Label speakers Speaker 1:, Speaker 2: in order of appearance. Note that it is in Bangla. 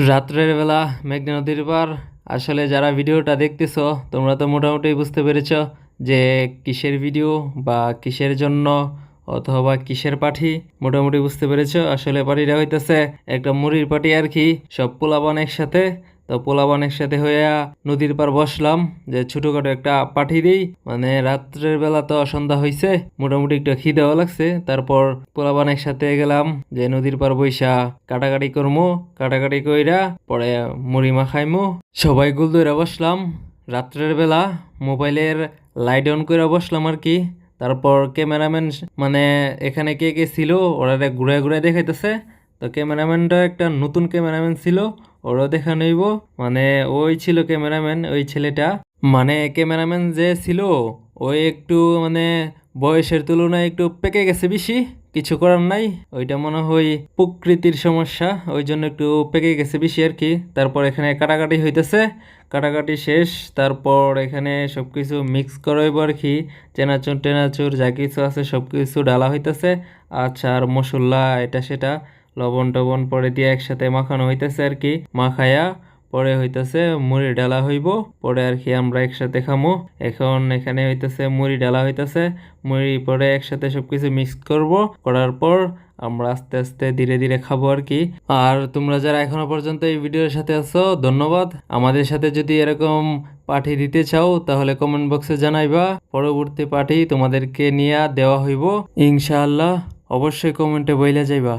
Speaker 1: রাত্রের বেলা মেঘনা নদীর পার। আসলে যারা ভিডিওটা দেখতেছো তোমরা তো মোটামুটি বুঝতে পেরেছ যে কিসের ভিডিও বা কিসের জন্য অথবা কিসের পার্টি। মোটামুটি বুঝতে পেরেছ। আসলে পার্টিটা হইতেছে একটা মুড়ির পার্টি আর কি, সব পোলাপান একসাথে। তো পোলাপান একসাথে হইয়া নদীর পার বসলাম যে ছোটখাটো একটা পার্টি দিই। মানে রাত্রের বেলা তো সন্ধ্যা হইছে, মোটামুটি একটু খিদেও লাগছে। তারপর পোলাপান একসাথে গেলাম যে নদীর পার বইসা কাটাকাটি করমু। কাটাকাটি কইরা পরে মুড়ি মাখাইমু। সবাই গুল ধইরা বসলাম রাত্রের বেলা, মোবাইলের লাইট অন করে বসলাম আর কি। তারপর ক্যামেরাম্যান মানে এখানে কে কে ছিল ওরা ঘুরায় ঘুরায় দেখাইতেছে। তো ক্যামেরাম্যানটা একটা নতুন ক্যামেরাম্যান ছিল, ওরাও দেখা নইব। মানে ওই ছিল ক্যামেরাম্যান, ওই ছেলেটা। মানে ক্যামেরাম্যান যে ছিল ওই একটু মানে বয়সের তুলনায় একটু পেকে গেছে বেশি। কিছু করার নাই, ওইটা মনে হয় প্রকৃতির সমস্যা, ওই জন্য একটু পেকে গেছে বেশি আর কি। তারপর এখানে কাটাকাটি হইতেছে, কাটাকাটি শেষ। তারপর এখানে সব কিছু মিক্স করাইব আর কি, চেনাচুর টেনাচুর যা কিছু আছে সব কিছু ডালা হইতেছে। আচার মশলা এটা সেটা লবণ টবণ পরে দিয়ে একসাথে মাখানো হইতেছে আর কি। মাখায়া পরে হইতেছে মুড়ি ডালা হইব, পরে আর কি আমরা একসাথে খামো। এখন এখানে হইতেছে মুড়ি ডালা হইতেছে, মুড়ি পরে একসাথে সবকিছু মিক্স করব, করার পর আমরা আস্তে আস্তে ধীরে ধীরে খাবো আর কি। আর তোমরা যারা এখনো পর্যন্ত এই ভিডিওর সাথে আছো ধন্যবাদ। আমাদের সাথে যদি এরকম পার্টি দিতে চাও তাহলে কমেন্ট বক্সে জানাইবা, পরবর্তী পার্টি তোমাদেরকে নিয়ে দেওয়া হইব ইনশাআল্লাহ। অবশ্যই কমেন্টে বইলা যাইবা।